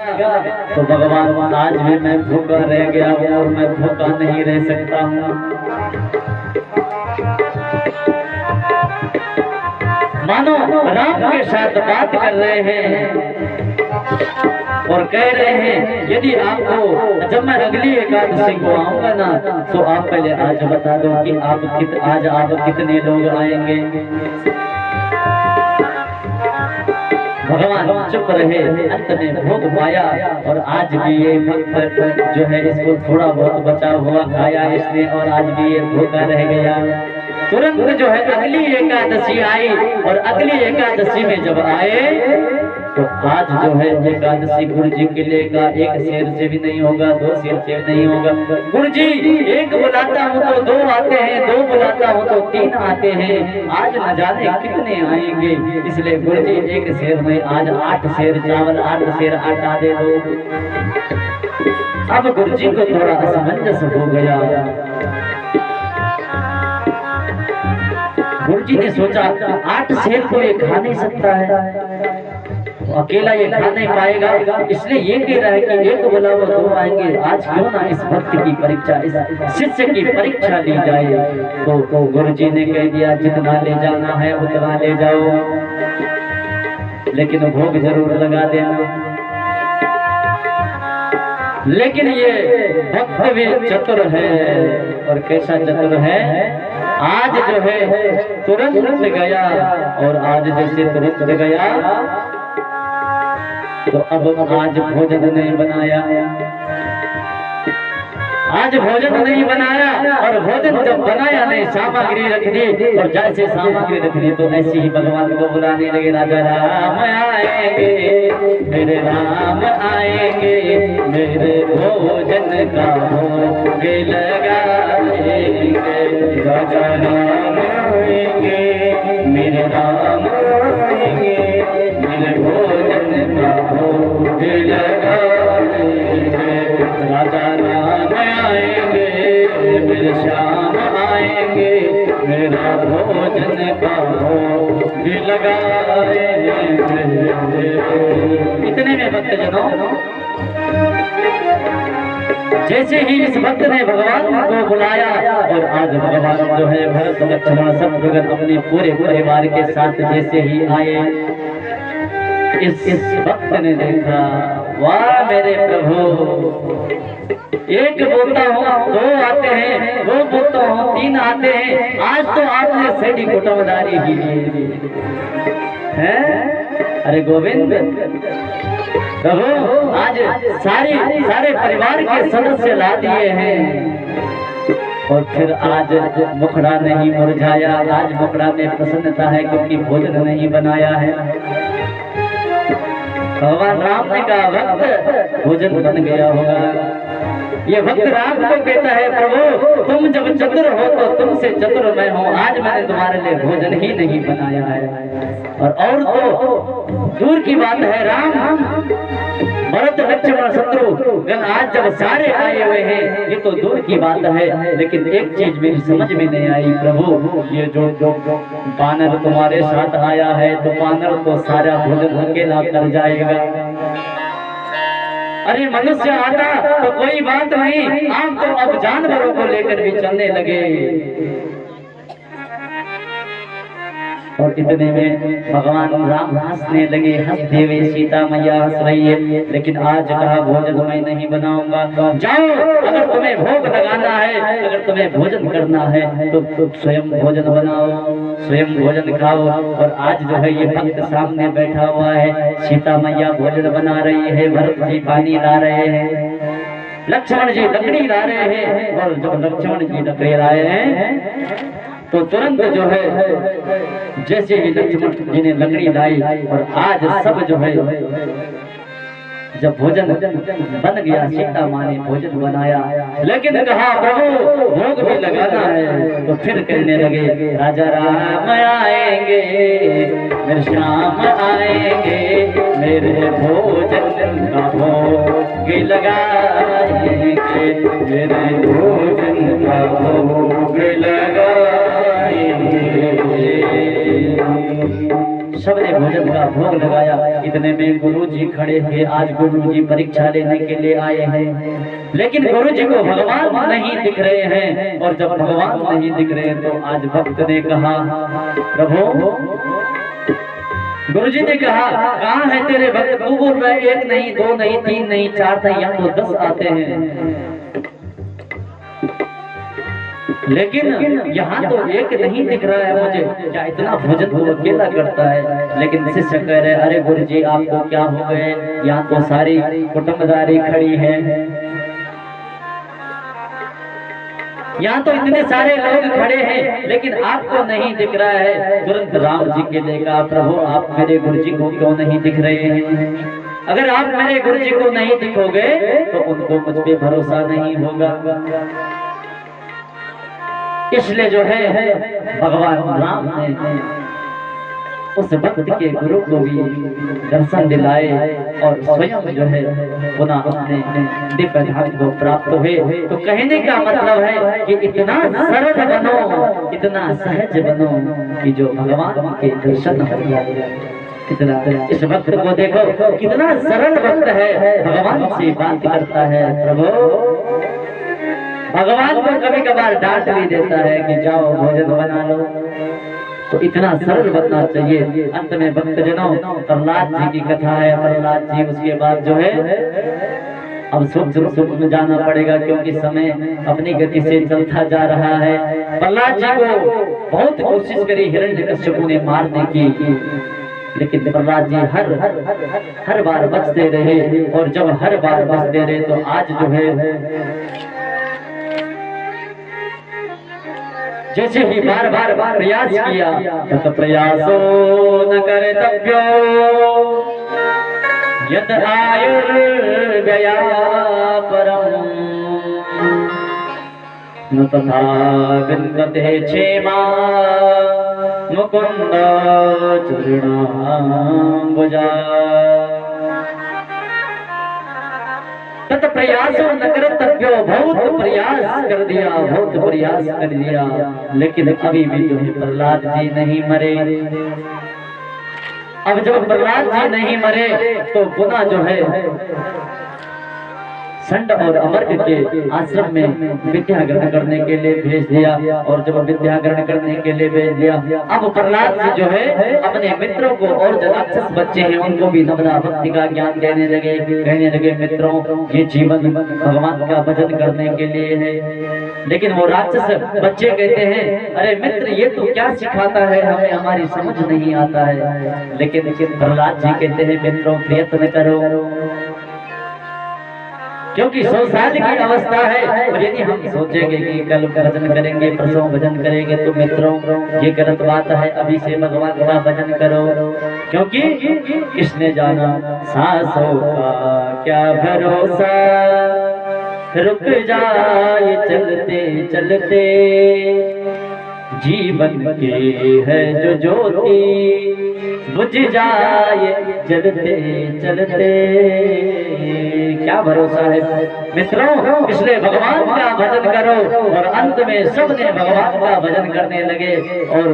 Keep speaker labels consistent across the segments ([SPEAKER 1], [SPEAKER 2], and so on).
[SPEAKER 1] तो भगवान आज भी मैं भूखा रह गया हूँ और मैं भूखा नहीं रह सकता हूँ। मानो राम के साथ बात कर रहे हैं और कह रहे हैं यदि आपको जब मैं अगली एकादशी को आऊंगा ना तो आप पहले आज बता दो कि आज आप कितने लोग आएंगे। भगवान चुप रहे, अंत में भोग पाया और आज भी ये भक्त जो है इसको थोड़ा बहुत बचा हुआ खाया इसने और आज भी ये भूखा रह गया। तुरंत जो है अगली एकादशी आई और अगली एकादशी में जब आए तो आज जो है एकादशी गुरु जी के लिए का एक शेर से भी नहीं होगा, 2 शेर से भी नहीं होगा। गुरु जी एक बुलाता हूँ तो 2 आते हैं, 2 बुलाता हूँ तो 3 आते हैं, आज न जाने कितने आएंगे। इसलिए गुरु जी एक शेर में आज 8 शेर चावल 8 शेर आटा दे दो। अब गुरु जी को थोड़ा असमंजस हो गया। गुरु जी ने सोचा 8 शेर तो ये खा नहीं सकता है, तो अकेला ये खा नहीं पाएगा, इसलिए ये कह रहा है कि एक बोला वो 2 आएंगे। आज क्यों ना इस भक्त की परीक्षा, इस शिष्य की परीक्षा ली जाए। तो गुरु जी ने कह दिया जितना ले जाना है उतना ले जाओ, लेकिन भोग जरूर लगा देना। लेकिन ये भक्त भी चतुर है, और कैसा चतुर है, आज जो है तुरंत गया और आज जैसे तुरंत गया तो अब आज भोजन नहीं बनाया, आज भोजन नहीं बनाया। और भोजन जब बनाया नहीं, सामग्री रख दी और जैसे सामग्री रख दी तो ऐसे ही भगवान को बुलाने लगे। राजा राम आएंगे, मेरे राम आएंगे, मेरे भोजन का भोग लगाएंगे। राजा राम आएंगे, मेरे राम आएंगे, मेरे भोजन का भोग लगाएंगे। राजा राम आएंगे, मेरे श्याम आएंगे, मेरा भोजन का भोग लगाएंगे। इतने में भक्तजनों जैसे ही इस भक्त ने भगवान को बुलाया और आज भगवान जो है भरत लक्ष्मण शत्रुघ्न अपने पूरे परिवार के साथ जैसे ही आए, इस भक्त ने देखा वाह मेरे प्रभु, एक बोलता हूँ 2 आते हैं, 2 बोलता हूँ 3 आते हैं, आज तो आपने सेठी कुटुंबदारी की है। अरे गोविंद प्रभु आज सारे परिवार के सदस्य ला दिए हैं और फिर आज मुखड़ा नहीं मुरझाया, आज मुखड़ा में प्रसन्नता है क्योंकि भोजन नहीं बनाया है। भगवान राम ने कहा भक्त भोजन बन गया होगा। ये भक्त राम को कहता है प्रभु तुम जब चतुर हो तो तुमसे चतुर मैं हूँ, आज मैंने तुम्हारे लिए भोजन ही नहीं बनाया है। और तो दूर की बात है, राम भरत लक्ष्मण शत्रुघ्न आज जब सारे आए हुए हैं ये तो दूर की बात है, लेकिन एक चीज मेरी समझ में नहीं आई प्रभु, ये जो बानर तुम्हारे साथ आया है तो बानर तो सारा भोजन अकेला कर जाएगा। अरे मनुष्य आता तो कोई बात नहीं, आप तो अब जानवरों को लेकर भी चलने लगे। और इतने में भगवान राम हंसने लगे, हंसते हुए सीता मैया हंस रही है। लेकिन आज कहा भोजन मैं नहीं बनाऊंगा, जाओ अगर तुम्हें भोग लगाना है, अगर तुम्हें भोजन करना है तो स्वयं भोजन बनाओ, स्वयं भोजन खाओ। और आज जो है ये भक्त सामने बैठा हुआ है, सीता मैया भोजन बना रही है, भरत जी पानी ला रहे हैं, लक्ष्मण जी लकड़ी ला रहे हैं। और जब लक्ष्मण जी लकड़ी लाए हैं तो तुरंत जो है जैसे ही लक्ष्मण जी ने लकड़ी लाई और आज सब जो है जब भोजन बन गया, सीता माँ ने भोजन बनाया, लेकिन कहा प्रभु भोग भी लगाना है। तो फिर कहने लगे राजा राम आएंगे, मेरे श्याम आएंगे, मेरे भोजन का भोग लगाएंगे, मेरे भोजन का भोग लगाएंगे। सबने भोजन का भोग लगाया। इतने में गुरु जी खड़े थे। आज गुरु जी परीक्षा लेने के लिए आए हैं, लेकिन गुरु जी को भगवान नहीं दिख रहे हैं। और जब भगवान नहीं दिख रहे हैं तो आज भक्त ने कहा, प्रभु, गुरु जी ने कहा, कहाँ है तेरे भक्त? तू बोल रहा है एक नहीं, दो नहीं, तीन नहीं, चार नहीं, यहाँ तो 10 आते हैं, लेकिन यहाँ तो एक नहीं दिख रहा है मुझे। क्या इतना भोजन तो अकेला करता है? लेकिन शिष्य कह रहे, अरे गुरु जी आपको क्या हो गए? यहाँ तो सारी कुटुंबदारी खड़ी है, यहाँ तो इतने सारे लोग खड़े हैं, लेकिन आपको नहीं दिख रहा है। तुरंत राम जी के लिए कहा, प्रभु आप मेरे गुरु जी को क्यों नहीं दिख रहे हैं? अगर आप मेरे गुरु जी को नहीं दिखोगे तो उनको मुझ पे भरोसा नहीं होगा। इसलिए जो है भगवान राम ने उस भक्त के गुरु को भी दर्शन दिलाए और स्वयं जो है पुनः अपने दिव्य धाम को प्राप्त हुए। तो कहने का मतलब है कि इतना सरल बनो, इतना सहज बनो कि जो भगवान के दर्शन हो जाए। कितना इस भक्त को देखो, कितना सरल भक्त है, भगवान से बात करता है। प्रभु, भगवान को कभी कभार डांट भी देता है कि जाओ भोजन बना लो। तो इतना सरल बनना चाहिए। अंत में भक्तजनों, प्रहलाद जी की कथा है। प्रहलाद जी उसके बाद जो है अब सुख में जाना पड़ेगा, क्योंकि समय अपनी गति से चलता जा रहा है। प्रहलाद जी को बहुत कोशिश करी हिरण्यकश्यप ने मारने की, लेकिन प्रहलाद जी हर बार बचते रहे। और जब हर बार बचते रहे तो आज जो है जैसे ही बार बार प्रयास किया, तो प्रयासो न कर्तव्यो यत आयुर्व्यया परम न तथा विन्दते क्षेमा मुकुंद चूर्णाम्बुजा। तत् प्रयासो न कर्तव्यो, बहुत प्रयास कर दिया, बहुत प्रयास कर दिया, लेकिन अभी भी जो है प्रहलाद जी नहीं मरे। अब जब प्रहलाद जी नहीं मरे तो पुनः जो है संड और अमर्क के आश्रम में विद्या ग्रहण करने के लिए भेज दिया। और जब विद्या ग्रहण करने के लिए भेज दिया, अब प्रहलाद जी जो है अपने मित्रों को, और जो राक्षस बच्चे हैं उनको भी नवदा भक्ति का ज्ञान देने लगे। कहने लगे, मित्रों ये जीवन भगवान का भजन करने के लिए है। लेकिन वो राक्षस बच्चे कहते हैं, अरे मित्र ये तो क्या सिखाता है, हमें हमारी समझ नहीं आता है। लेकिन प्रहलाद जी कहते हैं, मित्रों प्रयत्न करो, क्योंकि 100 साल की अवस्था है। और यदि हम सोचेंगे कि कल भजन करेंगे, परसों भजन करेंगे, तो मित्रों ये गलत बात है। अभी से भगवान का भजन करो, क्योंकि किसने जाना सांसों का क्या भरोसा, रुक जाए चलते चलते, जीवन के है जो ज्योति बुझ जाए जलते चलते। क्या भरोसा है मित्रों, इसलिए भगवान का भजन करो। और अंत में सबने भगवान का भजन करने लगे। और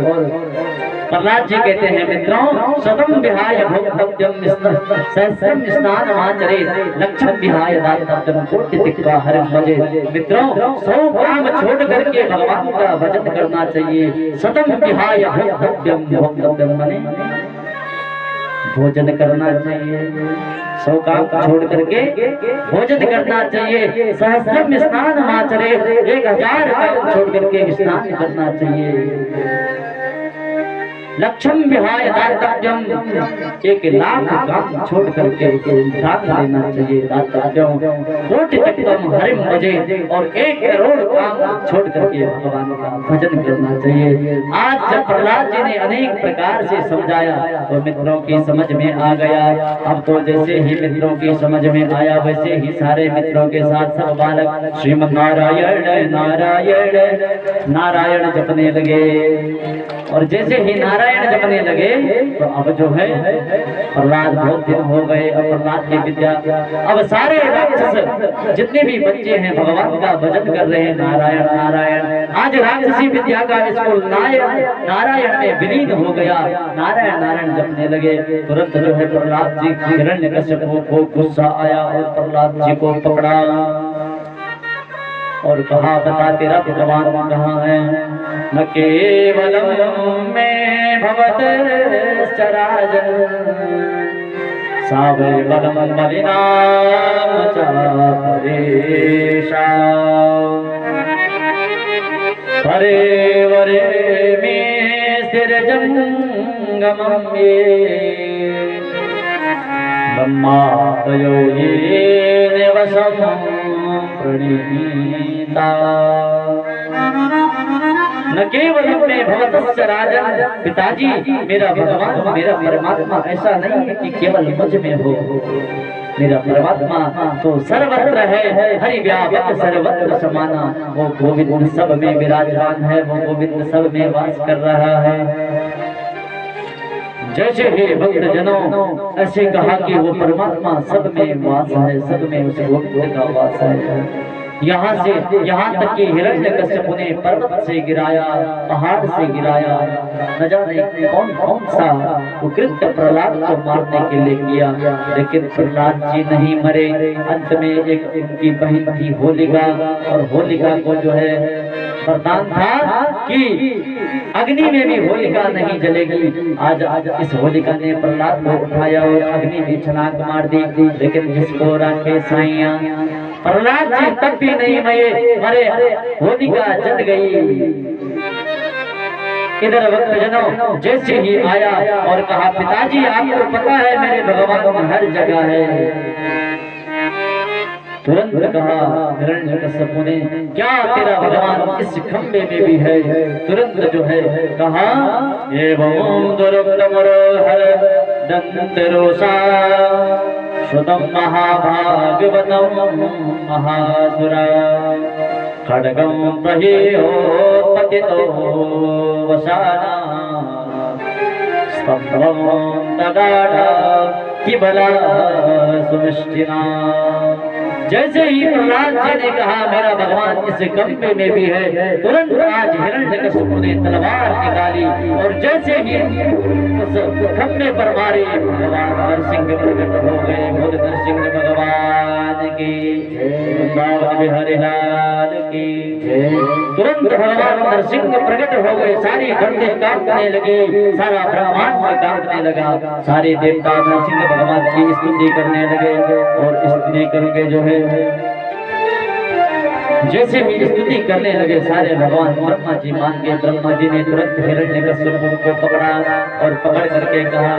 [SPEAKER 1] प्रहलाद जी कहते हैं, मित्रों सतम विहाय भोक्तव्यम सहस्रम स्नानमाचरेत्, लक्षम विहाय दातव्यम कोटि तिक्त्वा हरिं भजेत्। मित्रों 100 काम छोड़ करके भगवान का भजन करना चाहिए। सतम विहाय भोक्तव्यम, भोक्तव्यम माने भोजन करना चाहिए। 100 काम छोड़ करके भोजन करना चाहिए। सहस्रम स्नानमाचरेत्, 1000 काम छोड़ करके स्नान करना चाहिए। लक्षम विहाय दातव्यम, 1,00,000 काम छोड़ करके दान देना चाहिए। दातव्यम कोटि तिक्त्वम हरिं भजेत्, और 1 करोड़ काम छोड़ करके भगवान का भजन करना चाहिए। आज जब प्रहलाद जी ने अनेक प्रकार से समझाया तो मित्रों की समझ में आ गया। अब तो जैसे ही मित्रों की समझ में आया, वैसे ही सारे मित्रों के साथ सब बालक श्रीमद् नारायण नारायण नारायण जपने लगे। और जैसे ही नारायण नारायण जपने लगे तो अब जो है प्रहलाद बहुत दिन हो गए, अब प्रहलाद की विद्या, अब सारे राक्षस जितने भी बच्चे हैं भगवान का भजन कर रहे हैं, नारायण नारायण। आज राक्षसी विद्या का स्कूल नारायण में विलीन हो गया, नारायण नारायण जपने लगे। तुरंत जो है प्रहलाद जी हिरण्यकश्यप को गुस्सा आया और प्रहलाद जी को पकड़ा और कहा, बता तेरा भगवान कहाँ है? न केवलम में भवत चराचर सावे बलम बलिनाम चापरेशा परे वरे में स्थिर जंगमं ये ब्रह्मादयो ये निवसं प्रणीता। न केवल में भवतस्य राजन, पिताजी मेरा भगवान मेरा परमात्मा ऐसा नहीं है कि केवल मुझ में हो, मेरा परमात्मा तो सर्वत्र है, हरि व्यापक सर्वत्र समाना। वो गोविंद सब में विराजमान है, वो गोविंद सब में वास कर रहा है। जैसे हे भक्त जनों ऐसे कहा कि वो परमात्मा सब में वास है, सब में उस गोविंद का वास है। यहाँ तक कि हिरण्यकश्यप ने पर्वत से गिराया, पहाड़ से गिराया, न जाने कौन कौन सा कुकृत्य प्रहलाद को मारने के लिए किया, लेकिन प्रहलाद जी नहीं मरे। अंत में एक उनकी बहन थी होलिका, और होलिका को जो है वरदान था कि अग्नि में भी होलिका नहीं जलेगी। आज इस होलिका ने प्रहलाद को उठाया और अग्नि में छलांग मार दी, लेकिन जिसको राखे साइया प्रहलाद जी तब भी नहीं मरे, होलिका जल गई। इधर भक्त जनों जैसे ही आया और कहा, पिताजी आपको पता है मेरे भगवान हर जगह है। तुरंत कहा हिरण्यकश्यप ने, क्या तेरा भगवान इस खंबे में भी है? तुरंत जो है कहा, एवं दुर्गमरोहर दंतरोषा श्रुतम महाभागवतम महासुरा खड्गम प्रहेयो पतितो वसाना स्तंभम तगाढ़ा किबला सुमिष्टिना। जैसे ही प्रहलाद जी ने कहा मेरा भगवान इस खंबे में भी है, तुरंत आज हिरण्यकश्यप ने तलवार निकाली और जैसे ही उस खंबे पर मारे, भगवान नरसिंह प्रकट हो गए। बोल नरसिंह भगवान की वृंदावन बिहारी लाल की। तुरंत भगवान नरसिंह प्रकट हो गए, सारी धरती कांपने लगी, सारा ब्रह्मांड कांपने लगा, सारे देवता नरसिंह भगवान की स्तुति करने लगे। और स्तुति करके जो है जैसे भी स्तुति करने लगे, सारे भगवान ब्रह्मा जी मान गए। ब्रह्मा जी ने तुरंत हिरण्यकश्यप को पकड़ा और पकड़ करके कहा,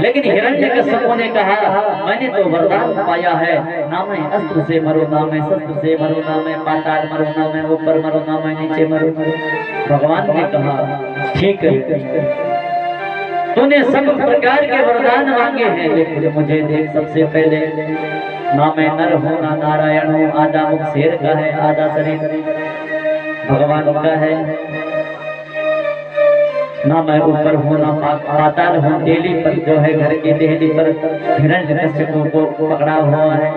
[SPEAKER 1] लेकिन हिरण्यकश्यप ने कहा मैंने तो वरदान पाया है, ना मैं अस्त्र से मरो, ना मैं शस्त्र से मरो, ना मैं पाताल मरो, ना मैं ऊपर मरो, ना मैं नीचे मरो। भगवान ने कहा ठीक है, तूने सब प्रकार के वरदान मांगे हैं, लेकिन मुझे देख सबसे पहले ना मैं नर हूँ ना नारायण हूँ, आधा मुख शेर का है, आधा शरीर भगवान का है, ना मैं ऊपर हूँ ना पाताल हूँ। डेली पर जो है घर की देहली पर हिरण्यकश्यप को पकड़ा हुआ है,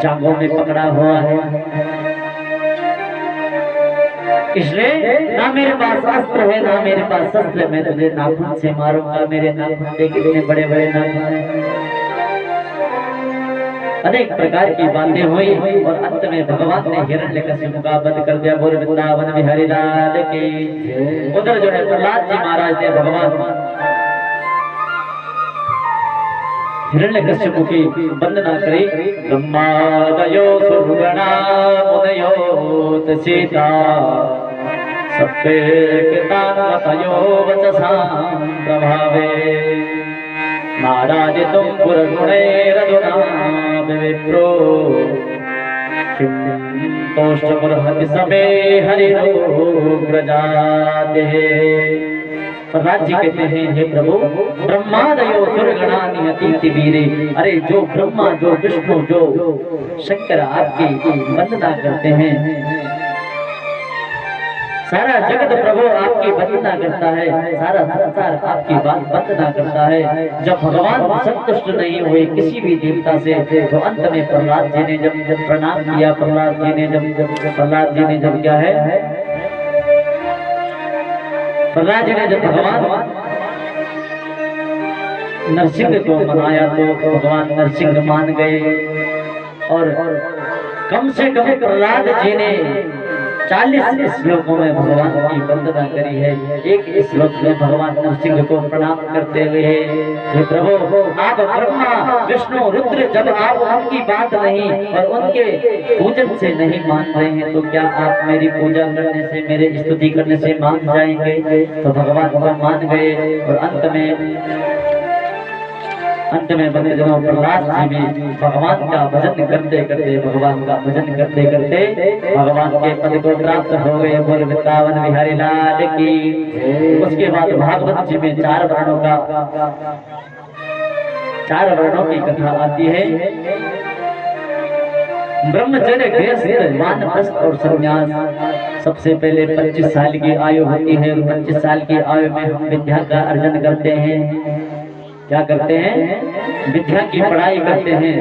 [SPEAKER 1] जांघों में पकड़ा हुआ है, इसलिए ना मेरे पास अस्त्र है ना मेरे पास शस्त्र। मैं तुझे नाखून से मारूंगा, मेरे नाखून कितने बड़े बड़े नाखून हैं। अनेक प्रकार की बातें हुई और अंत में भगवान ने हिरण्यकश्यप का वध कर दिया। बोल वृंदावन बिहारी लाल की। उधर जो है प्रहलाद जी महाराज ने भगवान हिरण्यकश्यप की वंदना करी। ब्रह्मादयो सुरगणा मुनयो सीता सत्ते कृतान्वतयो वचसा प्रभावे नाराजितुं पुरगुणैरधुना विप्रो किं तोष्टमुर्हति समे हरिरोग्रजाते। प्रहलाद जी कहते हैं हे प्रभु, ब्रह्मादयो सुरगणा नियति वीरे। अरे जो ब्रह्मा जो विष्णु जो शंकर आपकी वंदना करते हैं, सारा जगत प्रभु आपकी वंदना करता है, सारा संसार आपकी बात वंदना करता है। जब भगवान संतुष्ट नहीं हुए किसी भी देवता से, तो अंत में प्रहलाद जी ने जब प्रणाम किया, प्रहलाद जी ने जब क्या है, प्रहलाद जी ने जब भगवान नरसिंह को मनाया, तो भगवान नरसिंह मान गए। और कम से कम प्रहलाद जी ने 40 श्लोकों में भगवान की वंदना करी है। एक श्लोक में भगवान नरसिंह को प्रणाम करते हुए, हे प्रभु, आप ब्रह्मा विष्णु रुद्र जब आप उनकी बात नहीं और उनके पूजन से नहीं मान रहे हैं, तो क्या आप मेरी पूजा करने से, मेरे स्तुति करने से मान जाएंगे? तो भगवान को मान गए। और अंत में बंदेजनों प्रहलाद जी भी भगवान का भजन करते करते, भगवान का भजन करते करते भगवान के पद को प्राप्त हो गए। बोल वृंदावन बिहारी लाल की। उसके बाद भागवत जी में 4 वर्णों की कथा आती है। ब्रह्मचर्य, गृहस्थ, वानप्रस्थ और संन्यास। सबसे पहले 25 साल की आयु होती है। 25 साल की आयु में हम विद्या का अर्जन करते हैं। क्या करते हैं? विद्या की पढ़ाई करते हैं।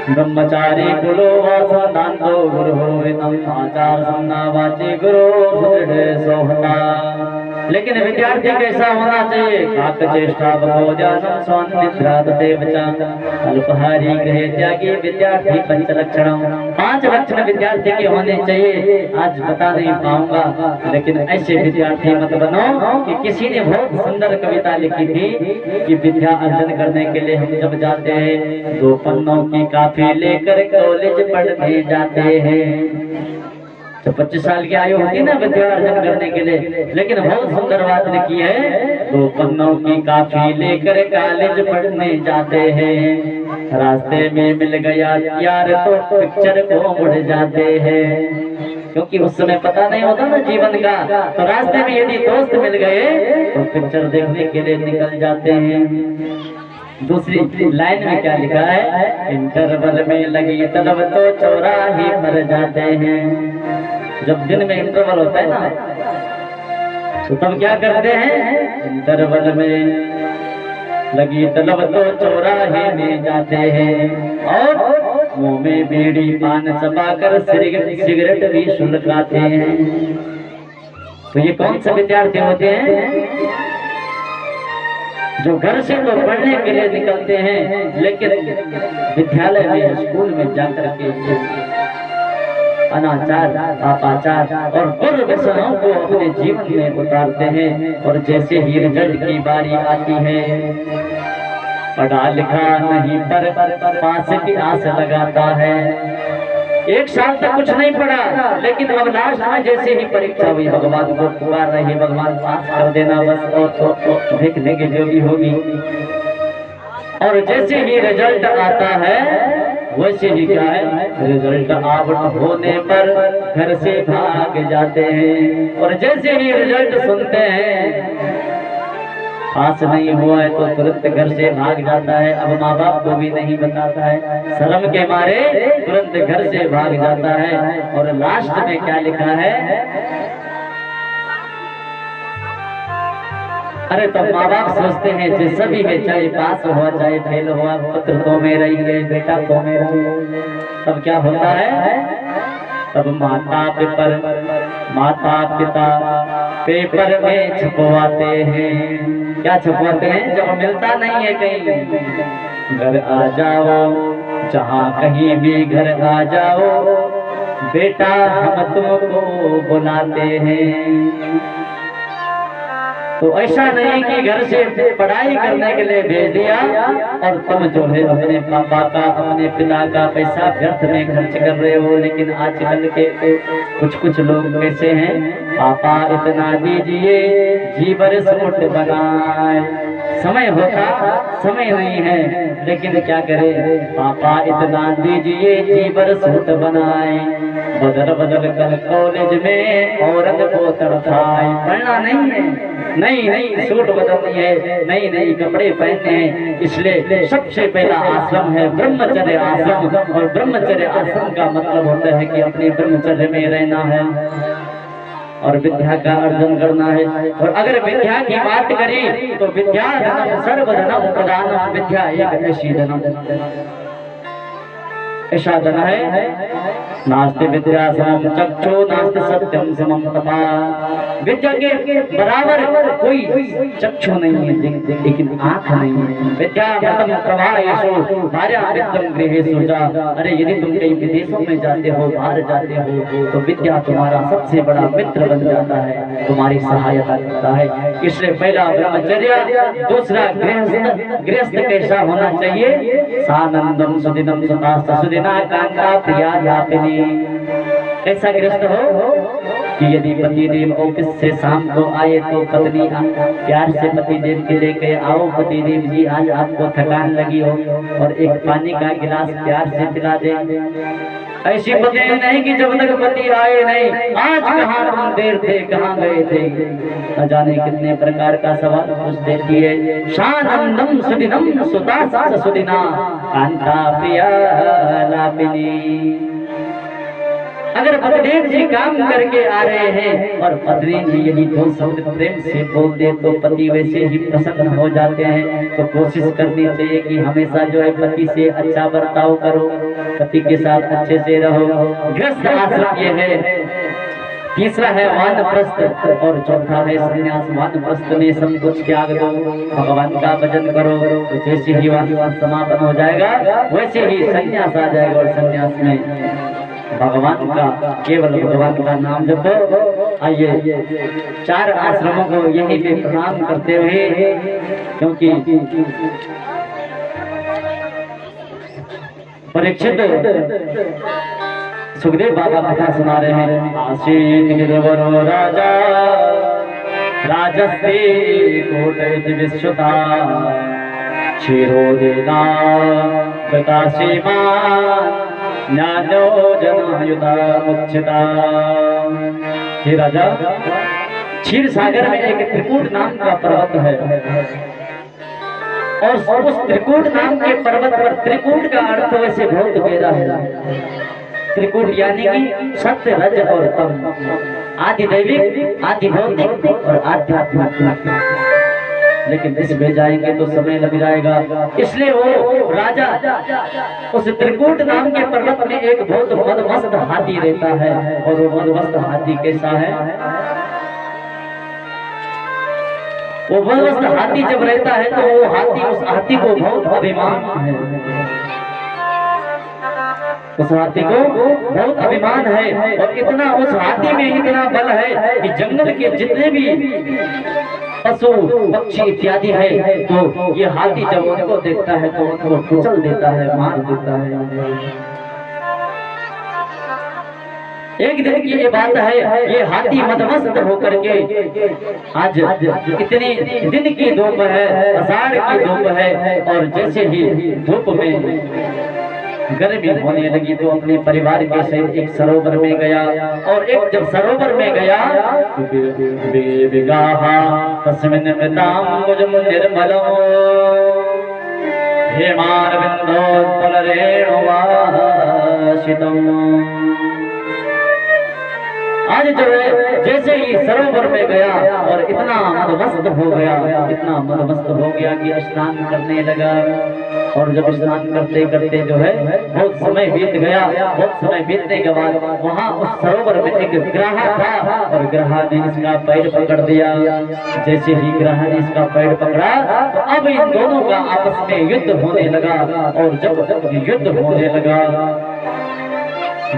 [SPEAKER 1] ब्रह्मचारी कुलो वासा दांतो गुरु आचार संना वाचे गुरु सुदृढ़ सोहता। लेकिन विद्यार्थी कैसा होना चाहिए? काक चेष्टा भोजनम स्वान्निद्रा तदेवच अल्पहारी गृह त्यागी विद्यार्थी पंच लक्षणम। 5 लक्षण विद्यार्थी के होने चाहिए। आज बता नहीं पाऊंगा, लेकिन ऐसे विद्यार्थी मत बनो कि किसी ने बहुत सुंदर कविता लिखी थी कि विद्या अर्जन करने के लिए हम जब जाते हैं, 2 पन्नों की काफी लेकर कॉलेज पढ़ने जाते हैं। तो 25 साल की आयु होती है ना विद्या अर्जन करने के लिए। लेकिन बहुत सुंदर बात लिखी है, 2 पन्नों की काफी लेकर कॉलेज पढ़ने जाते हैं। रास्ते में मिल गया यार तो पिक्चर को मुड़ जाते हैं। क्योंकि उस समय पता नहीं होता ना जीवन का, तो रास्ते में यदि दोस्त मिल गए तो पिक्चर देखने के लिए निकल जाते हैं। दूसरी लाइन में क्या लिखा है? इंटरवल में लगी तलब तो चौराहे पर जाते हैं। जब दिन में इंटरवल होता है ना, तो तब क्या करते हैं? इंटरवल में लगी तलब तो चौराहे में जाते हैं और मुंह में बीड़ी पान चबाकर सिगरेट भी सुलगाते हैं। तो ये कौन से विद्यार्थी होते हैं? जो घर से तो पढ़ने के लिए निकलते हैं, लेकिन विद्यालय में, स्कूल में जाकर के अनाचार, पापाचार और बुरे व्यसनों को अपने जीवन में उतारते हैं। और जैसे ही रिजल्ट की बारी आती है, पढ़ा लिखा नहीं पर पास की आस लगाता है। 1 साल तक कुछ नहीं पढ़ा, लेकिन अब लास्ट में जैसे ही परीक्षा हुई, भगवान को पुकार रही, भगवान पास कर देना बस, और तो देख लेंगे जो भी होगी। और जैसे ही रिजल्ट आता है, वैसे ही क्या है, रिजल्ट आउट होने पर घर से भाग जाते हैं। और जैसे ही रिजल्ट सुनते हैं पास नहीं हुआ है, तो तुरंत घर से भाग जाता है। अब माँ बाप को भी नहीं बताता है, शर्म के मारे तुरंत घर से भाग जाता है। और लास्ट में क्या लिखा है? अरे तो माँ बाप सोचते हैं जो सभी में, चाहे पास हुआ चाहे फेल हुआ, पुत्र तो मेरा ही है, बेटा तो मेरा ही। तब क्या होता है? तब माता पिता पेपर में छपवाते हैं। क्या छपवाते हैं? जब मिलता नहीं है कहीं, घर आ जाओ, जहाँ कहीं भी घर आ जाओ, बेटा हम तुमको बुलाते हैं। तो ऐसा नहीं कि घर से पढ़ाई करने के लिए भेज दिया और तुम जो है अपने पापा का, अपने पिता का पैसा व्यर्थ में खर्च कर रहे हो। लेकिन आजकल के कुछ लोग कैसे हैं? पापा इतना दीजिए जी भर सूट बनाए, समय होता समय नहीं है, लेकिन क्या करे पापा इतना दीजिए जीवर सूट बनाए, बदल बदल कर कॉलेज में औरत को तड़पाए। पढ़ना नहीं है, नई सूट बदलनी है, नई कपड़े पहनने हैं, इसलिए सबसे पहला आश्रम है ब्रह्मचर्य आश्रम। और ब्रह्मचर्य आश्रम का मतलब होता है कि अपने ब्रह्मचर्य में रहना है और विद्या का अर्जन करना है। और अगर विद्या की बात करें तो विद्या सर्वधनम प्रदानम, विद्या एक ऐसी धन ऐसा धन है, नास्ति विद्या समम चक्षु नास्ति सत्यम समम तपा। विद्या के बराबर कोई चक्षु नहीं है, लेकिन आंख नहीं है। विद्या मतम प्रभायेषु भार्या विद्यम गृहेषु जा। अरे यदि तुम कहीं विदेशों में जाते हो, बाहर जाते हो, तो विद्या तुम्हारा सबसे बड़ा मित्र बन जाता है, तुम्हारी सहायता करता है। इसलिए पहला ब्रह्मचर्य, दूसरा गृहस्थ कैसा होना चाहिए, सानंदम सुदिनम सुतास्ता सुदिना कांता प्रिया यापिनी। ऐसा गृहस्थ हो कि यदि पतिदेव ऑफिस से शाम को आए तो पत्नी प्यार से पतिदेव के लेके आओ, पतिदेव जी आज आपको थकान लगी हो, और एक पानी का गिलास प्यार से पिला दे। ऐसी पत्नी नहीं कि जब तक पति आए नहीं, आज कहाँ तुम देर थे, कहाँ गए थे, न जाने कितने प्रकार का सवाल पूछ देती है। शानंदम सुदिनम सुता सुदिना कांता प्रिया लापिनी। अगर पतिदेव जी काम करके आ रहे हैं और पत्नी जी यदि दो शब्द प्रेम से बोल दे तो पति वैसे ही प्रसन्न हो जाते हैं। तो कोशिश करनी चाहिए कि हमेशा जो है पति से अच्छा बर्ताव करो, पति के साथ अच्छे से रहो। गृहस्थ आश्रम ये है। तीसरा है वानप्रस्थ और चौथा है संन्यास। वानप्रस्थ में सब कुछ त्याग दो, भगवान का भजन करो, तो जैसे ही वानप्रस्थ समापन हो जाएगा वैसे ही संन्यास आ जाएगा। और संन्यास में भगवान का, केवल भगवान का नाम जपो। आइए चार आश्रमों को यहीं पे प्रणाम करते हुए, क्योंकि परीक्षित सुखदेव बाबा कथा सुना रहे हैं। आसीत गिरवरो राजा राजस्वी कोटयति विश्वता क्षीरोदेना प्रकाशीमान ज्ञानो जनायुता मुच्यता। हे राजा, क्षीर सागर में एक त्रिकूट नाम का पर्वत है, और उस त्रिकूट नाम के पर्वत पर, त्रिकूट का अर्थ वैसे बहुत गहरा है। त्रिकूट यानी कि सत्य, रज और तम, आदि दैविक, आदि भौतिक और आध्यात्मिक। लेकिन इसमें जाएंगे तो समय लग जाएगा, इसलिए वो राजा उस त्रिकूट नाम के पर्वत में एक बहुत मदमस्त हाथी रहता है। और वो मदमस्त हाथी कैसा है, वो मदमस्त हाथी जब रहता है तो वो हाथी, उस हाथी को बहुत अभिमान है, उस हाथी को बहुत अभिमान है। और इतना उस हाथी में इतना बल है कि जंगल के जितने भी पशु पक्षी इत्यादि है, तो ये हाथी जब उनको देखता है तो उनको कुचल देता है, मार देता है। एक दिन की ये बात है, ये हाथी मदमस्त होकर के, आज इतनी दिन की धूप है, आषाढ़ की धूप है, और जैसे ही धूप में गर्मी होने लगी तो अपने परिवार के सहित एक सरोवर में गया। और एक जब सरोवर में गया तस्मिन् मृताम्बुजं निर्मलं हेमारविन्दोत्पल रेणुवासितम्। आज जो है जैसे ही सरोवर में गया और इतना मदमस्त हो गया, इतना मदमस्त हो गया कि स्नान करने लगा। और जब स्नान करते करते जो है बहुत समय बीत गया। बहुत समय बीतने के बाद वहाँ उस सरोवर में एक ग्राह था, और ग्राह ने इसका पैर पकड़ दिया। जैसे ही ग्राह ने इसका पैर पकड़ा तो अब इन दोनों का आपस में युद्ध होने लगा। और जब युद्ध होने लगा,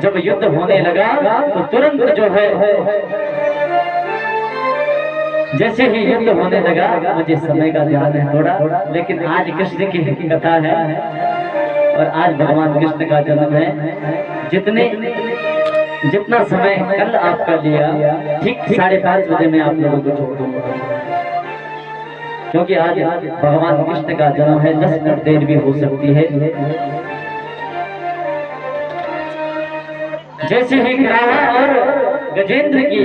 [SPEAKER 1] जब युद्ध होने लगा तो तुरंत जो है, जैसे ही युद्ध होने लगा, मुझे समय का ध्यान है थोड़ा, लेकिन आज कृष्ण की कथा है और आज भगवान कृष्ण का जन्म है। जितना समय कल आपका लिया, ठीक 5:30 बजे मैं आप लोगों को छोड़ दूंगा, क्योंकि आज भगवान कृष्ण का जन्म है, 10 मिनट देर भी हो सकती है। जैसे ही ग्राहा और गजेंद्र की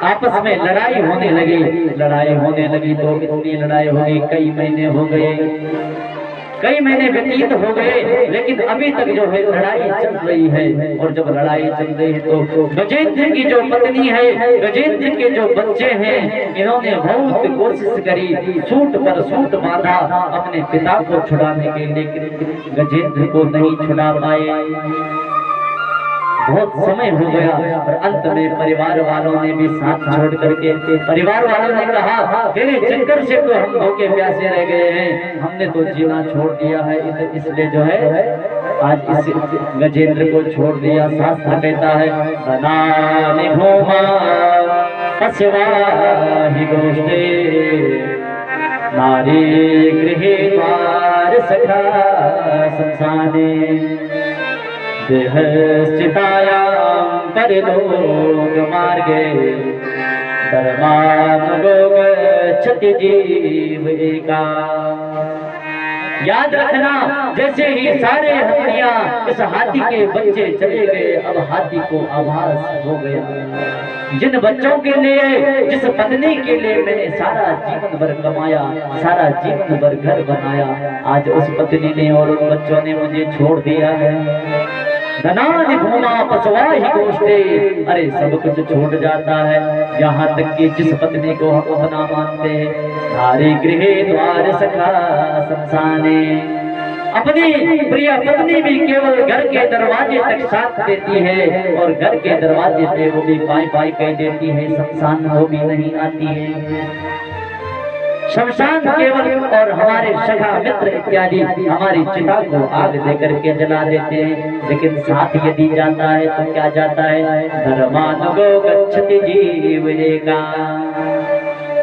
[SPEAKER 1] आपस में लड़ाई होने लगी तो इतनी लड़ाई हो गई, कई महीने हो गए, कई महीने व्यतीत हो गए, लेकिन अभी तक जो है लड़ाई चल रही है। और जब लड़ाई चल रही है तो गजेंद्र की जो पत्नी है, गजेंद्र के जो बच्चे हैं, इन्होंने बहुत कोशिश करी, सूट पर सूट बांधा अपने पिता को छुड़ाने के लिए, लेकिन गजेंद्र को नहीं छुड़ा पाए। बहुत समय हो गया और अंत में परिवार वालों ने भी साथ छोड़ करके, परिवार वालों ने कहा तेरे चक्कर से तो हम भूखे प्यासे रह गए हैं, हमने तो जीना छोड़ दिया है, इसलिए जो है आज इस गजेंद्र को छोड़ दिया। शास्त्र कहता है बनाने घूमा पशवाहि गोष्ठे नारी गृहे द्वार सखा संसाने देहस्थितायां परलोक मार्गे धर्मानुगो गच्छति जीव एका। याद रखना, जैसे ही सारे हत्या इस हाथी के बच्चे चले गए, अब हाथी को आभास हो गया, जिन बच्चों के लिए, जिस पत्नी के लिए मैंने सारा जीवन भर कमाया, सारा जीवन भर घर बनाया, आज उस पत्नी ने और उन बच्चों ने मुझे छोड़ दिया है। धनानि भूमा पशवाहि गोष्ठे, अरे सब कुछ छूट जाता है, यहाँ तक कि जिस पत्नी को हम अपना मानते हैं, नारी गृहे द्वार सखा संसाने, अपनी प्रिय पत्नी भी केवल घर के दरवाजे तक साथ देती है और घर के दरवाजे पे वो भी पाई पाई कह देती है, शमशान वो भी नहीं आती है। शमशान केवल और हमारे सखा मित्र इत्यादि हमारी चिता को आग देकर के जला देते हैं, लेकिन साथ यदि जाता है तो क्या जाता है, धर्मानुगो गच्छति जीव एका।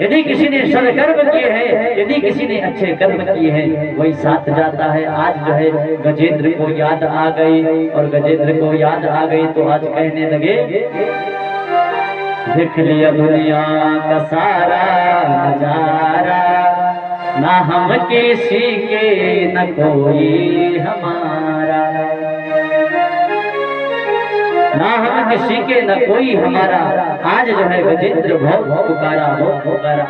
[SPEAKER 1] यदि किसी ने सत्कर्म किए हैं, यदि किसी ने अच्छे कर्म किए हैं, वही साथ जाता है। आज जो है गजेंद्र को याद आ गई, और गजेंद्र को याद आ गई तो आज कहने लगे देख लिया दुनिया का सारा नजारा, ना हम किसी के न कोई हमारा, ना हम किसी के न कोई हमारा। आज जो है गजेंद्र बहुत पुकारा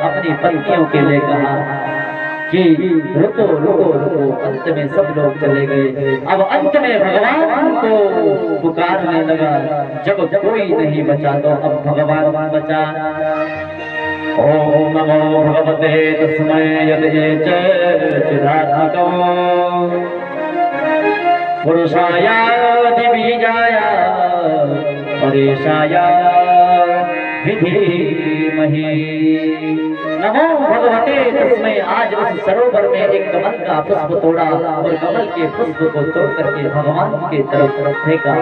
[SPEAKER 1] अपनी पत्नियों के लिए कहा कि रुको रुको रुको, अंत में सब लोग चले गए। अब अंत में भगवान को पुकारने लगा, जब कोई नहीं बचा तो अब भगवान बचा। ओम नमो भगवते तस्मै यदे चिदात्मको पुरुषाय दिव्याय परेशाय विधीमहि। नमो भगवते तस्मै। आज उस सरोवर में एक कमल का पुष्प तोड़ा और कमल के पुष्प को तोड़ करके भगवान के तरफ फेंका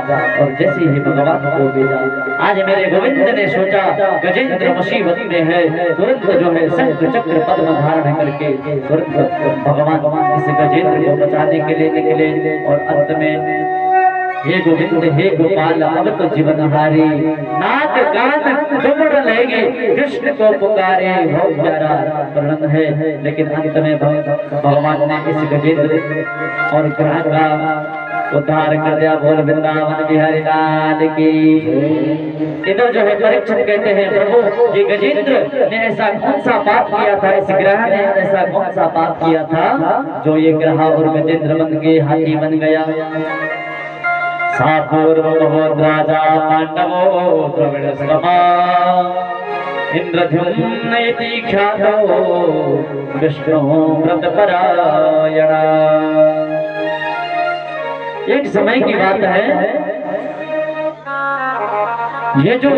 [SPEAKER 1] और जैसे ही भगवान को भेजा। आज मेरे गोविंद ने सोचा गजेंद्र मुसीबत में है, तुरंत जो है शंख चक्र पद्म धारण करके तुरंत भगवान इस गजेंद्र को बचाने के लिए निकले। और अंत में हे गोविंद हे गोपाल अब तो जीवन हारी, नाक कान दुमड़ लेंगे कृष्ण को पुकारे, बहुत प्यारा वर्णन है। लेकिन अंत में भगवान ने इस गजेंद्र और ग्रह का उद्धार कर दिया। बोल वृंदावन बिहारी लाल की। इधर जो है परीक्षित कहते हैं प्रभु ये गजेंद्र ने ऐसा कौन सा पाप किया था, इस ग्रह ने ऐसा कौन सा पाप किया था जो ये ग्रह और गजेंद्र बन के हाथी बन गया। सापूर्व राजा पांडवो द्रविड़ समा इंद्रद्युम्न इति ख्यातो विष्णु व्रत परायणा। एक समय की बात है, ये जो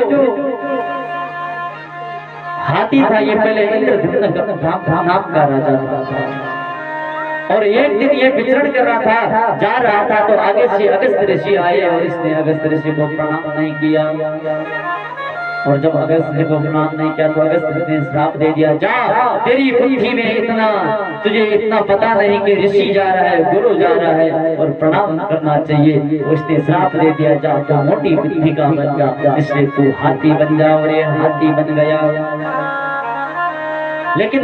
[SPEAKER 1] हाथी था ये पहले इंद्रद्युम्न नाम का राजा था। और एक दिन ये विचरण कर रहा था, जा रहा था तो आगे से अगस्त ऋषि आए और इसने अगस्त ऋषि को प्रणाम नहीं किया। और जब अगस्त ऋषि को प्रणाम नहीं किया तो अगस्त ऋषि ने श्राप दे दिया, जा तेरी बुद्धि में इतना तुझे इतना पता नहीं कि ऋषि जा रहा है, गुरु जा रहा है और प्रणाम करना चाहिए। उसने श्राप दे दिया, जा तो मोटी बुद्धि का बन जा, इसलिए तू हाथी बन जा। और ये हाथी बन गया। लेकिन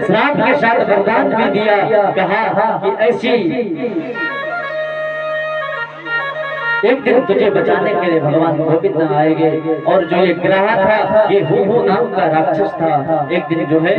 [SPEAKER 1] श्राप के साथ वरदान भी दिया, कहा कि ऐसी एक दिन तुझे बचाने के लिए भगवान गोविंद आएंगे। और जो ये ग्रह था, ये हूहू नाम का राक्षस था। एक दिन जो है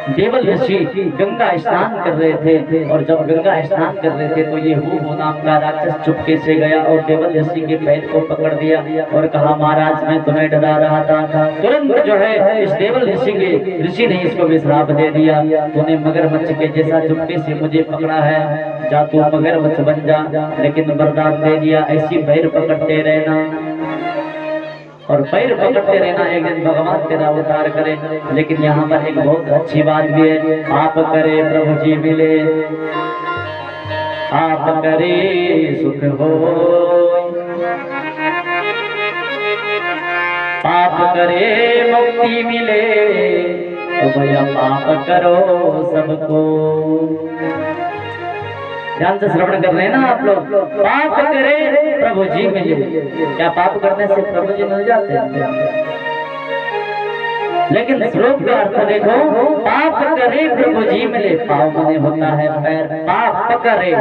[SPEAKER 1] देवल ऋषि गंगा स्नान कर रहे थे, और जब गंगा स्नान कर रहे थे तो ये हूहू नाम का राक्षस चुपके से गया और देवल ऋषि के पैर को पकड़ दिया और कहा, महाराज मैं तुम्हें डरा रहा था। तुरंत जो है इस देवल ऋषि ने इसको भी श्राप दे दिया, तूने मगरमच्छ के जैसा चुपके से मुझे पकड़ा है, जा तू मगरमच्छ बन जा। लेकिन वरदान दे दिया, ऐसी पैर पकड़ते रहना और पैर पकड़ते रहना, एक दिन भगवान तेरा उद्धार करे। लेकिन यहाँ पर एक बहुत अच्छी बात भी है, आप करे प्रभु जी मिले, आप करे सुख हो, पाप करे मुक्ति मिले, तो भैया पाप करो सबको। ध्यान से श्रवण कर रहे हैं ना आप लोग। पाप करे प्रभु जी मिले, क्या पाप करने से प्रभु जी मिल जाते हैं? लेकिन श्लोक का अर्थ देखो, पाप करे प्रभु जी मिले, पाप मने होता है पैर, पाप करे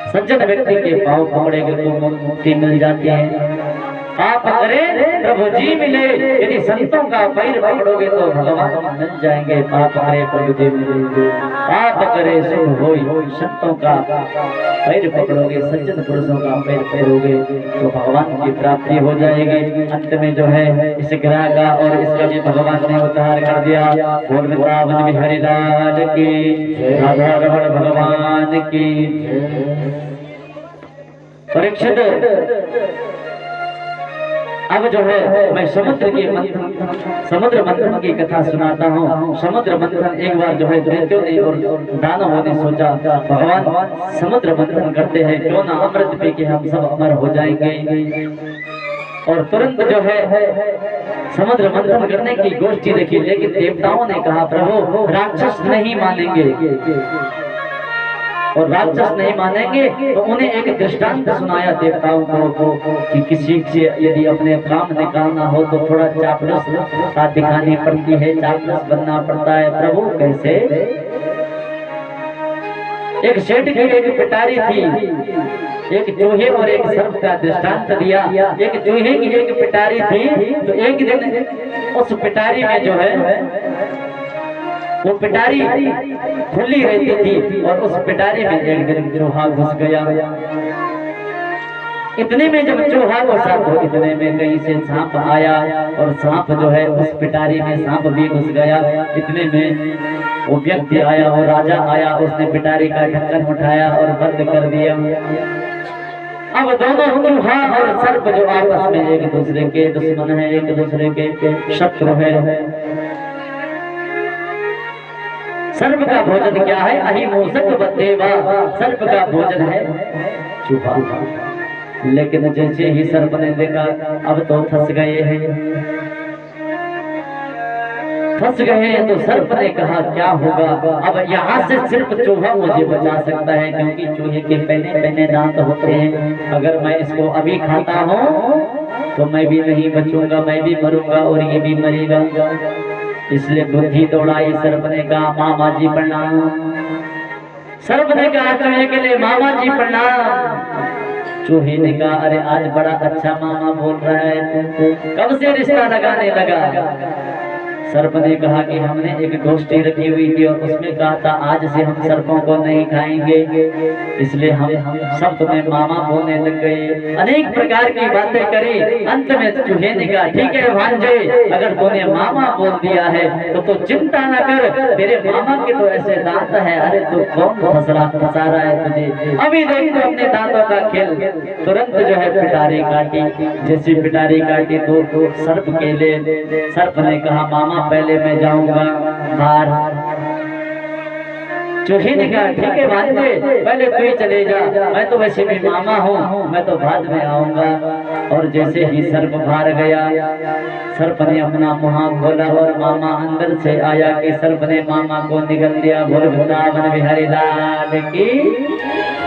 [SPEAKER 1] सज्जन व्यक्ति के पाँव पकड़ेंगे तो मुक्ति मिल जाती है। पाप करे प्रभु जी मिले, यदि संतों का पैर पकड़ोगे तो भगवान मिल जाएंगे। पाप करे प्रभु जी मिले, पाप करे सुख होई, संतों का पैर पकड़ोगे, सज्जन पुरुषों का पैर पकड़ोगे तो भगवान की प्राप्ति हो जाएगी। अंत में जो है इस ग्रह का और इसका भी भगवान ने उद्धार कर दिया। बोल वृंदावन बिहारी लाल की, राधा रमण भगवान की। परीक्षित अब जो है मैं समुद्र मंथन की कथा सुनाता हूँ। समुद्र मंथन एक बार जो है दैत्यों ने और दानवों ने सोचा, भगवान समुद्र मंथन करते हैं, क्यों ना अमृत पी के हम सब अमर हो जाएंगे। और तुरंत जो है समुद्र मंथन करने की गोष्ठी देखी, लेकिन देवताओं ने कहा, प्रभु राक्षस नहीं मानेंगे, और राक्षस नहीं मानेंगे तो उन्हें एक दृष्टांत सुनाया देवताओं को कि किसी से यदि अपने काम निकालना हो तो थोड़ा चापलूस दिखानी पड़ती है, चापलूस बनना पड़ता है। प्रभु कैसे? एक सेठ की एक पिटारी थी, एक चूहे और एक सर्प का दृष्टांत दिया। एक चूहे की एक पिटारी थी, तो एक दिन उस पिटारी में जो है वो पिटारी खुली रहती थी, और उस पिटारी में एक दिन चूहा घुस गया। इतने में जब चूहा घुसा तो इतने में कहीं से सांप आया, और सांप जो है उस पिटारी में सांप भी घुस गया। इतने में वो व्यक्ति आया और राजा आया, उसने पिटारी का ढक्कन उठाया और बंद कर दिया। अब दोनों चूहा और सर्प जो आपस में एक दूसरे के दुश्मन है, एक दूसरे के शत्रु है। सर्प का भोजन क्या है? अहि मूसक बद्धेवा, सर्प का भोजन है चूहा। लेकिन जैसे ही सर्प ने देखा अब तो फंस गए हैं, तो सर्प ने कहा क्या होगा, अब यहाँ से सिर्फ चूहा मुझे बचा सकता है, क्योंकि चूहे के पहने दांत होते हैं। अगर मैं इसको अभी खाता हूँ तो मैं भी नहीं बचूंगा, मैं भी मरूंगा और ये भी मरेगा। इसलिए बुद्धि दौड़ाई। सर्प ने कहा, मामा जी प्रणाम। सर्प ने कहा चूहे के लिए, मामा जी प्रणाम। चूहे ने कहा, अरे आज बड़ा अच्छा मामा बोल रहा है, कब से रिश्ता लगाने लगा? सर्प ने कहा कि हमने एक गोष्ठी रखी हुई थी और उसमें कहा था आज से हम सर्पों को नहीं खाएंगे, इसलिए हम सब तुम्हें मामा बोलने लग गए। अनेक प्रकार की बातें करी। अंत में चूहे ने कहा, ठीक है भांजे, अगर तूने मामा बोल दिया है तो चिंता न कर, तेरे मामा के तो ऐसे दांत है, अरे तू कौन फंसा रहा है तुझे, अभी देख तो अपने दांतों का खेल। तुरंत जो है पिटारी काटी। जैसी पिटारी काटी तो सर्प के लिए सर्प ने कहा, मामा पहले मैं जाऊंगा बाहर। चूहे ने कहा, ठीक है भांजे, पहले तू ही चले जा, मैं तो वैसे भी मामा हूँ, मैं तो बाद में आऊंगा। और जैसे ही सर्प बाहर गया, सर्प ने अपना मुंह खोला और मामा अंदर से आया कि सर्प ने मामा को निगल दिया। बोल वृंदावन बिहारी लाल की।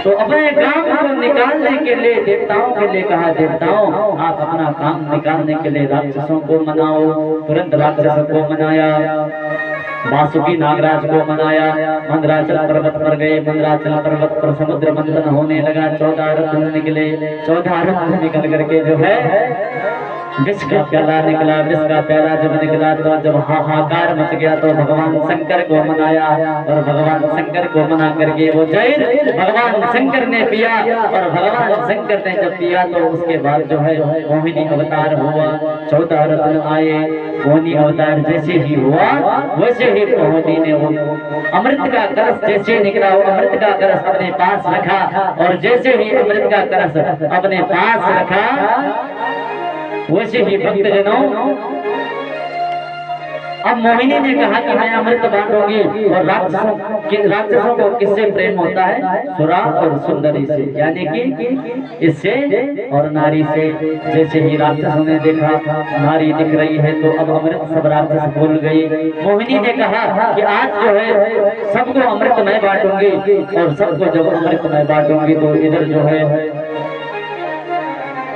[SPEAKER 1] तो अपने काम को निकालने के लिए देवताओं के लिए कहा, देवताओं आप अपना काम निकालने के लिए राक्षसों को मनाओ। तुरंत राक्षसों को मनाया, वासुकी नागराज को मनाया, मंदराचल पर्वत पर गए। मंदराचल पर्वत पर समुद्र मंथन होने लगा, 14 रत्न निकले। 14 रत्न निकल करके जो है विष का प्याला निकला। विष का प्याला जब निकला तो जब हाहाकार मच गया तो भगवान शंकर को मनाया, और भगवान शंकर को मना करके वो जल भगवान शंकर ने पिया। और भगवान शंकर ने जब पिया तो उसके बाद जो है मोहिनी अवतार हुआ। 14 रत्न आए, मोहिनी अवतार जैसे ही हुआ वैसे ही मोहिनी ने वो अमृत का कलश जैसे निकला, वो अमृत का कलश अपने पास रखा। और जैसे ही अमृत का कलश अपने पास रखा वैसे ही भक्तजनों अब मोहिनी ने कहा कि मैं अमृत बांटूंगी। और राक्षसों को किससे प्रेम होता है? सुरा और सुंदरी से, यानी कि इससे और नारी से। जैसे ही राक्षसों ने देखा नारी दिख रही है तो अब अमृत सब राक्षस भूल गई। मोहिनी ने कहा कि आज जो है सबको अमृत मैं बांटूंगी, और सबको जब अमृत मैं बांटूंगी तो इधर जो है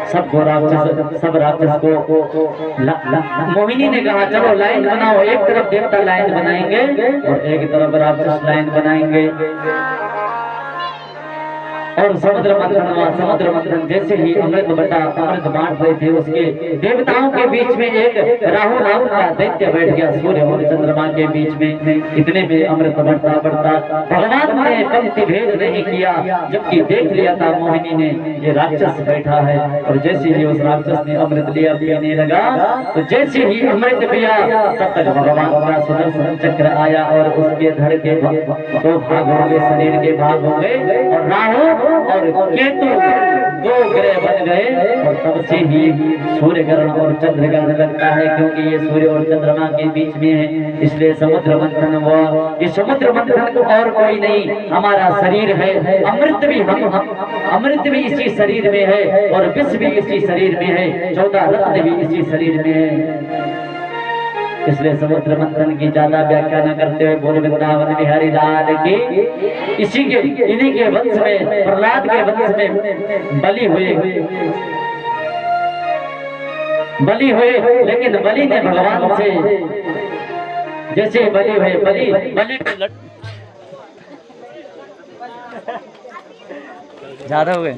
[SPEAKER 1] सब राक्षस को मोहिनी ने कहा चलो लाइन बनाओ। एक तरफ देवता लाइन बनाएंगे और एक तरफ राक्षस लाइन बनाएंगे। और समुद्र मंथन हुआ। समुद्र मंथन जैसे ही अमृत बटा, अमृत बांट रहे थे, उसके देवताओं के बीच में एक राहु नाम का दैत्य बैठ गया, सूर्य और चंद्रमा के बीच में। इतने में अमृत बढ़ता बढ़ता भगवान ने पंक्ति भेद नहीं किया, जबकि देख लिया था मोहिनी ने ये राक्षस बैठा है। और जैसे ही उस राक्षस ने अमृत लिया, पीने लगा, तो जैसे ही अमृत पिया तब तक भगवान का सुदर्शन चक्र आया और उसके धड़ के 2 भाग हो गए, शरीर के भाग हो गए। और राहु और केतु 2 ग्रह बन गए। और तब से ही सूर्य ग्रहण और चंद्र ग्रहण लगता है, क्योंकि ये सूर्य और चंद्रमा के बीच में है, इसलिए समुद्र मंथन हुआ। ये समुद्र मंथन को और कोई नहीं, हमारा शरीर है। अमृत भी अमृत भी इसी शरीर में है और विष भी इसी शरीर में है, 14 रत्न भी इसी शरीर में है। इसलिए समुद्र मंथन की ज्यादा व्याख्या न करते हुए बोल वृंदावन बिहारी लाल की। इसी के इन्हीं के वंश में, प्रहलाद के वंश में बलि हुए, लेकिन बलि ने भगवान से जैसे बलि हुए, बलि ज्यादा हुए।